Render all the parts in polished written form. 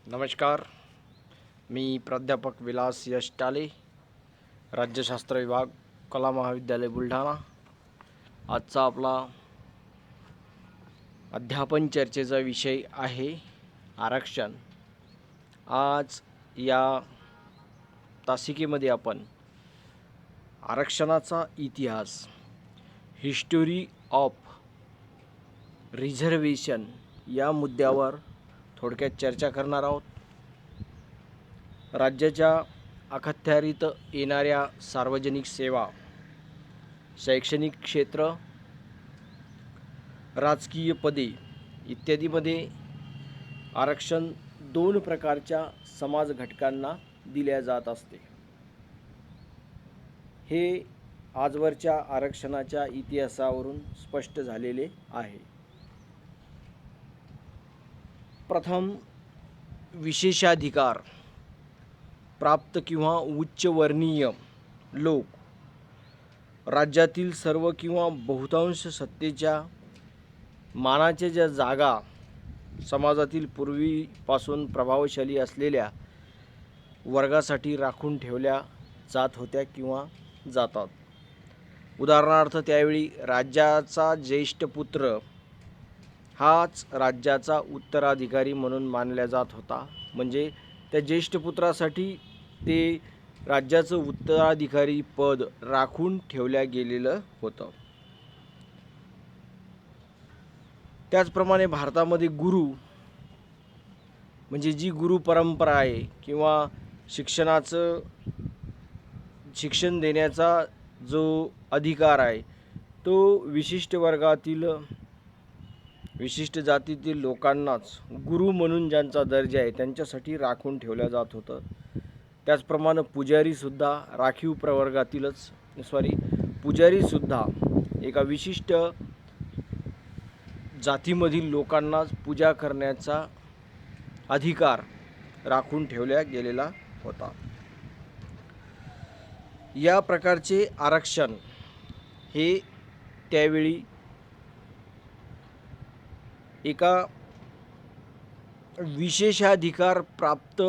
नमस्कार. मी प्राध्यापक विलास यश टाले, राज्यशास्त्र विभाग, कला महाविद्यालय बुलढाणा. आजचा आपला अध्यापन चर्चेचा विषय आहे आरक्षण. आज या तासिकेमध्ये आपण आरक्षणाचा इतिहास, हिस्टोरी ऑफ रिझर्वेशन या मुद्द्यावर थोडक्यात चर्चा करणार आहोत. राज्याच्या अखत्यारीत येणाऱ्या सार्वजनिक सेवा, शैक्षणिक क्षेत्र, राजकीय पदे इत्यादीमध्ये आरक्षण दोन प्रकारच्या समाज घटकांना दिल्या जात असते. हे आजवरच्या आरक्षणाच्या इतिहासावरून स्पष्ट झालेले आहे. प्रथम, विशेषाधिकार प्राप्त किंवा उच्चवर्णीय लोक राज्यातील सर्व किंवा बहुतांश सत्तेच्या मानाच्या ज्या जागा समाजातील पूर्वीपासून प्रभावशाली असलेल्या वर्गासाठी राखून ठेवल्या जात होत्या किंवा जातात. उदाहरणार्थ, त्यावेळी राज्याचा ज्येष्ठ पुत्र हाच राज्याचा उत्तराधिकारी म्हणून मानला जात होता. म्हणजे त्या ज्येष्ठ पुत्रासाठी ते राज्याचं उत्तराधिकारी पद राखून ठेवल्या गेलेलं होतं. त्याचप्रमाणे भारतामध्ये गुरु म्हणजे जी गुरु परंपरा आहे किंवा शिक्षण देण्याचा जो अधिकार आहे तो विशिष्ट वर्गातील, विशिष्ट जातीतील लोकांनाच गुरु म्हणून ज्यांचा दर्जा आहे त्यांच्यासाठी राखून ठेवल्या जात होतं. त्याचप्रमाणे पुजारीसुद्धा एका विशिष्ट जातीमधील लोकांनाच पूजा करण्याचा अधिकार राखून ठेवला गेलेला होता. या प्रकारचे आरक्षण हे त्यावेळी एका विशेषाधिकार प्राप्त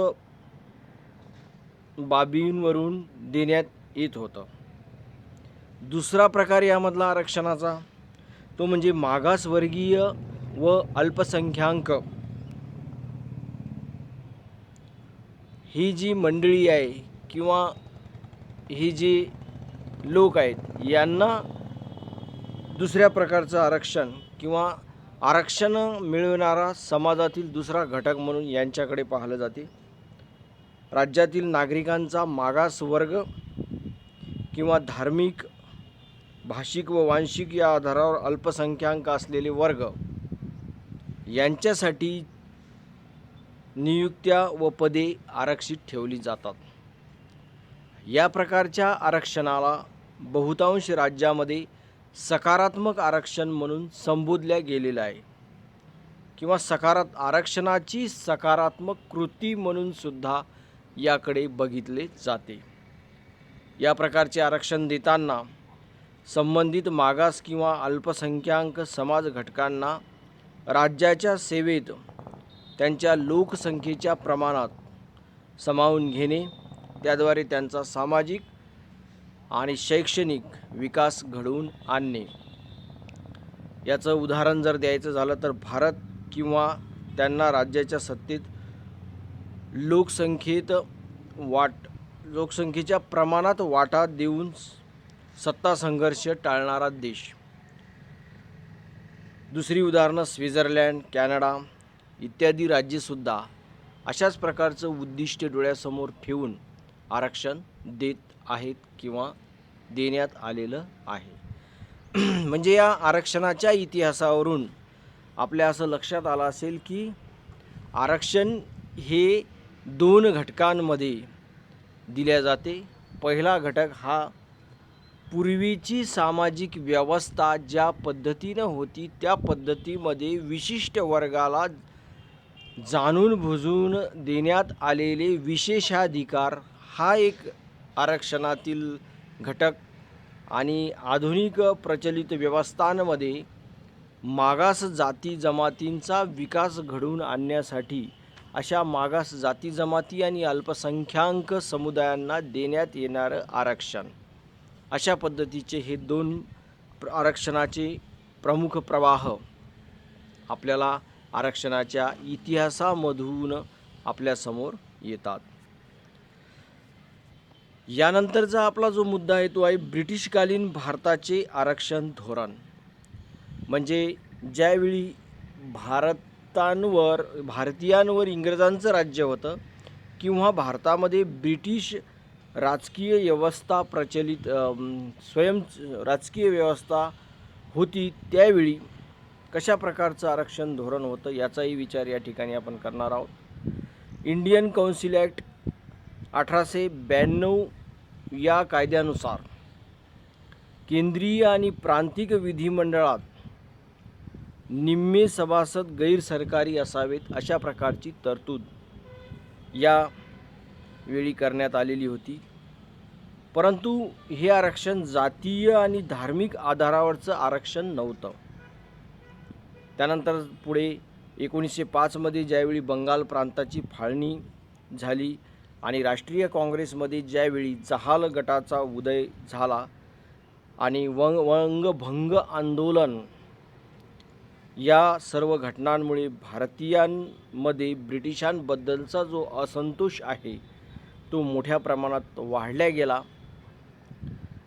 बाबींवरून देण्यात येत होतं. दुसरा प्रकार यामधला आरक्षणाचा तो म्हणजे मागासवर्गीय व अल्पसंख्याक ही जी मंडळी आहे किंवा ही जी लोक आहेत यांना दुसऱ्या प्रकारचं आरक्षण किंवा आरक्षण मिळवणारा समाजातील दुसरा घटक म्हणून यांच्याकडे पाहिलं जाते. राज्यातील नागरिकांचा मागास वर्ग किंवा धार्मिक, भाषिक व वांशिक या आधारावर अल्पसंख्याक असलेले वर्ग यांच्यासाठी नियुक्त्या व पदे आरक्षित ठेवली जातात. या प्रकारच्या आरक्षणाला बहुतांश राज्यामध्ये सकारात्मक आरक्षण म्हणून संबोधल्या गेलेलं आहे किंवा आरक्षणाची सकारात्मक कृती म्हणून सुद्धा याकडे बघितले जाते. या प्रकारचे आरक्षण देताना संबंधित मागास किंवा अल्पसंख्याक समाज घटकांना राज्याच्या सेवेत त्यांच्या लोकसंख्येच्या प्रमाणात सामावून घेणे, त्याद्वारे त्यांचा सामाजिक आणि शैक्षणिक विकास घडवून आणणे. याचं उदाहरण जर द्यायचं झालं तर भारत किंवा त्यांना राज्याच्या सत्तेत लोकसंख्येच्या प्रमाणात वाटा देऊन सत्ता संघर्ष टाळणारा देश. दुसरी उदाहरणं स्वित्झर्लंड, कॅनडा इत्यादी राज्येसुद्धा अशाच प्रकारचं उद्दिष्ट डोळ्यासमोर ठेवून आरक्षण देत आहेत किंवा देण्यात आलेलं आहे. म्हणजे या आरक्षणाच्या इतिहासावरून आपल्या असं लक्षात आलं असेल की आरक्षण हे दोन घटकांमध्ये दिल्या जाते. पहिला घटक हा पूर्वीची सामाजिक व्यवस्था ज्या पद्धतीनं होती त्या पद्धतीमध्ये विशिष्ट वर्गाला जाणून बुजून देण्यात आलेले विशेषाधिकार हा एक आरक्षणातील घटक. आणि आधुनिक प्रचलित व्यवस्थांमध्ये मागास जाती जमातींचा विकास घडवून आणण्यासाठी अशा मागास जाती जमाती आणि अल्पसंख्याक समुदायांना देण्यात येणारं आरक्षण. अशा पद्धतीचे हे दोन आरक्षणाचे प्रमुख प्रवाह आपल्याला आरक्षणाच्या इतिहासामधून आपल्यासमोर येतात. यानंतरचा आपला जो मुद्दा आहे तो आहे ब्रिटिशकालीन भारताचे आरक्षण धोरण. म्हणजे ज्यावेळी भारतीयांवर इंग्रजांचं राज्य होतं किंवा भारतामध्ये ब्रिटिश राजकीय व्यवस्था प्रचलित राजकीय व्यवस्था होती, त्यावेळी कशा प्रकारचं आरक्षण धोरण होतं याचाही विचार या ठिकाणी आपण करणार आहोत. इंडियन काउन्सिल ॲक्ट 1892 या कायद्यानुसार केंद्रीय आणि प्रांतिक विधिमंडळात निम्मे सभासद गैरसरकारी असावेत अशा प्रकारची तरतूद या वेळी करण्यात आलेली होती. परंतु हे आरक्षण जातीय आणि धार्मिक आधारावरचं आरक्षण नव्हतं. त्यानंतर पुढे 1905 मध्ये ज्यावेळी बंगाल प्रांताची फाळणी झाली आणि राष्ट्रीय काँग्रेसमध्ये ज्यावेळी जहाल गटाचा उदय झाला आणि वंगभंग आंदोलन या सर्व घटनांमुळे भारतीयांमध्ये ब्रिटिशांबद्दलचा जो असंतोष आहे तो मोठ्या प्रमाणात वाढला गेला.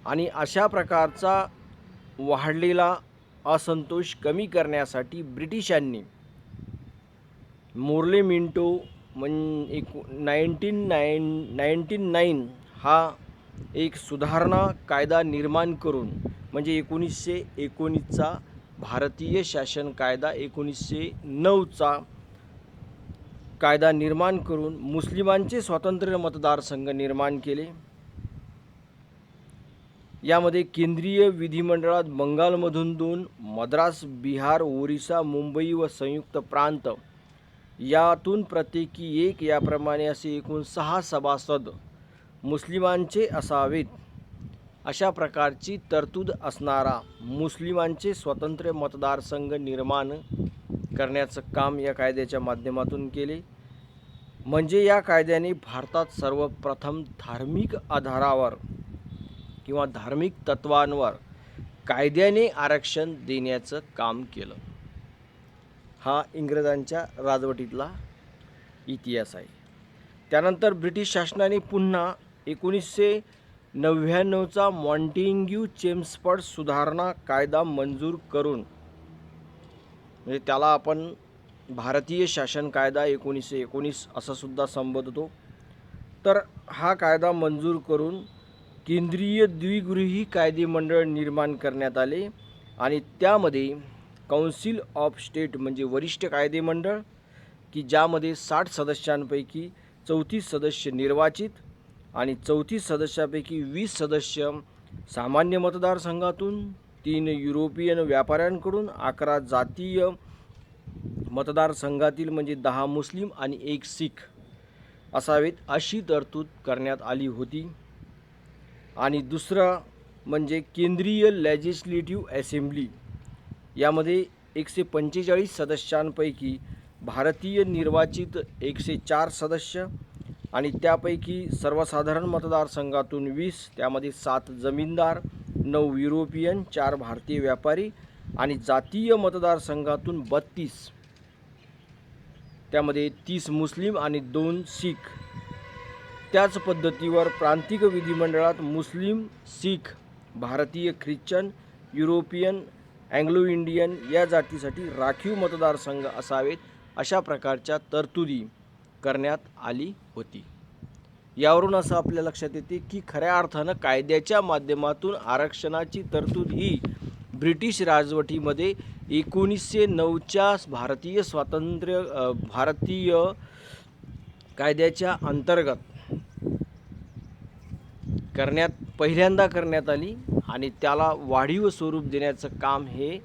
आणि अशा प्रकारचा वाढलेला असंतोष कमी करण्यासाठी ब्रिटिशांनी मोर्ले मिंटो 1909 हा एक सुधारणा कायदा निर्माण करून, म्हणजे 1919चा भारतीय शासन कायदा 1909चा कायदा निर्माण करून मुस्लिमांचे स्वतंत्र मतदारसंघ निर्माण केले. यामध्ये केंद्रीय विधिमंडळात बंगालमधून 2, मद्रास, बिहार, ओरिसा, मुंबई व संयुक्त प्रांत यातून प्रत्येकी 1 याप्रमाणे असे एकूण 6 सभासद मुस्लिमांचे असावेत. अशा प्रकारची तरतूद असणारा मुस्लिमांचे स्वतंत्र मतदारसंघ निर्माण करण्याचं काम या कायद्याच्या माध्यमातून केले. म्हणजे या कायद्याने भारतात सर्वप्रथम धार्मिक आधारावर किंवा धार्मिक तत्वांवर कायद्याने आरक्षण देण्याचं काम केलं. हा इंग्रजांच्या राजवटीतला इतिहास आहे. त्यानंतर ब्रिटिश शासनाने पुन्हा 1999चा मॉन्टेग्यू चेम्सफोर्ड सुधारणा कायदा मंजूर करून, म्हणजे त्याला आपण भारतीय शासन कायदा 1919 असं सुद्धा संबोधतो, तर हा कायदा मंजूर करून केंद्रीय द्विगृही कायदेमंडळ निर्माण करण्यात आले. आणि त्यामध्ये काउन्सिल ऑफ स्टेट म्हणजे वरिष्ठ कायदेमंडळ की ज्यामध्ये 60 सदस्यांपैकी 34 सदस्य निर्वाचित आणि 34 सदस्यापैकी 20 सदस्य सामान्य मतदारसंघातून, 3 युरोपियन व्यापाऱ्यांकडून, 11 जातीय मतदारसंघातील म्हणजे 10 मुस्लिम आणि 1 शीख असावेत अशी तरतूद करण्यात आली होती. आणि दुसरं म्हणजे केंद्रीय लेजिस्लेटिव्ह असेंब्ली, यामध्ये 145 सदस्यांपैकी भारतीय निर्वाचित 104 सदस्य आणि त्यापैकी सर्वसाधारण मतदारसंघातून 20, त्यामध्ये 7 जमीनदार, 9 युरोपियन, 4 भारतीय व्यापारी आणि जातीय मतदारसंघातून 32, त्यामध्ये 30 मुस्लिम आणि 2 शीख. त्याच पद्धतीवर प्रांतिक विधिमंडळात मुस्लिम, शीख, भारतीय ख्रिश्चन, युरोपियन, अँग्लो इंडियन या जातीसाठी राखीव मतदारसंघ असावेत अशा प्रकारच्या तरतुदी करण्यात आली होती. यावरून असं आपल्या लक्षात येते की खऱ्या अर्थानं कायद्याच्या माध्यमातून आरक्षणाची तरतूद ही ब्रिटिश राजवटीमध्ये 1909च्या भारतीय कायद्याच्या अंतर्गत पहिल्यांदा करण्यात आली आणि त्याला वाढीव स्वरूप देण्याचं काम हे